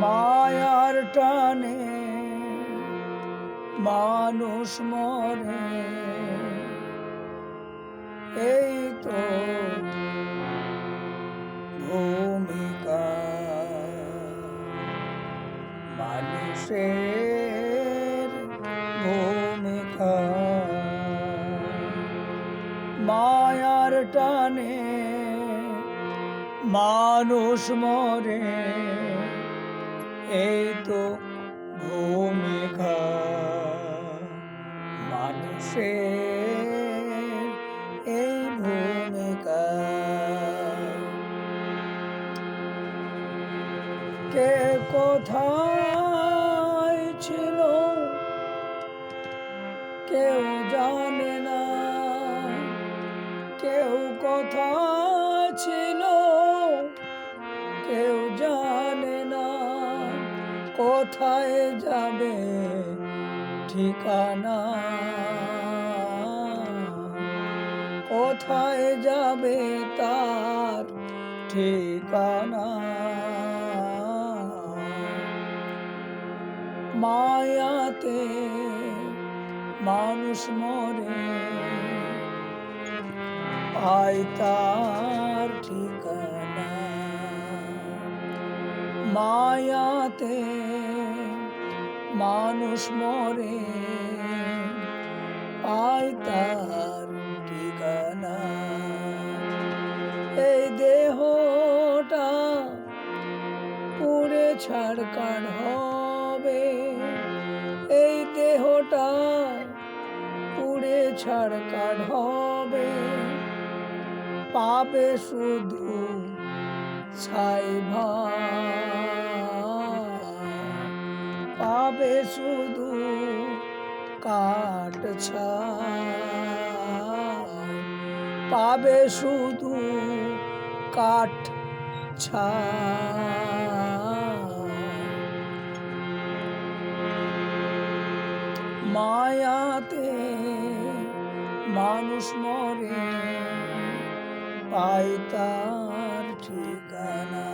মায়ার টানে মানুষ মরে, এই তো ভূমিকা মানুষের ভূমিকা। মায়ার টানে মানুষ মরে, এই তো ভূমিকা মানুষের এই ভূমিকা। কে কোথায় ছিল কেউ জানে না, কেউ কোথায় ছিল কেউ জানে না, কোথায় যাবে ঠিকানা, কোথায় যাবে তার ঠিকানা। মায়াতে মানুষ মরে, পায় তার ঠিকানা। মায়াতে মানুষ মরে, পায় তার ঠিকানা। এই দেহটা পুড়ে ছাড়খাড় হবে, এই দেহটা পুড়ে ছাড়খাড় হবে, পাবে শুধু ছাই পাবে শুধু কাঠ ছাই, পাবে শুধু কাঠ ছাই। মায়াতে মানুষ মরে, পায় তার ঠিকানা।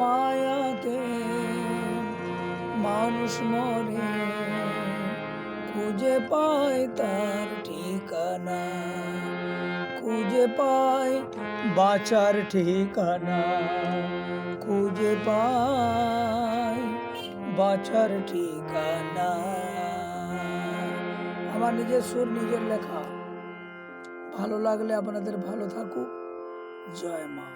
মায়াতে মানুষ মরে, খুঁজে পায় তার ঠিকানা, খুঁজে পায় বাঁচার ঠিকানা, খুঁজে পায় বাঁচার ঠিকানা। আমার নিজের সুর, নিজের লেখা। ভালো লাগলে আপনাদের ভালো থাকুক। জয় মা।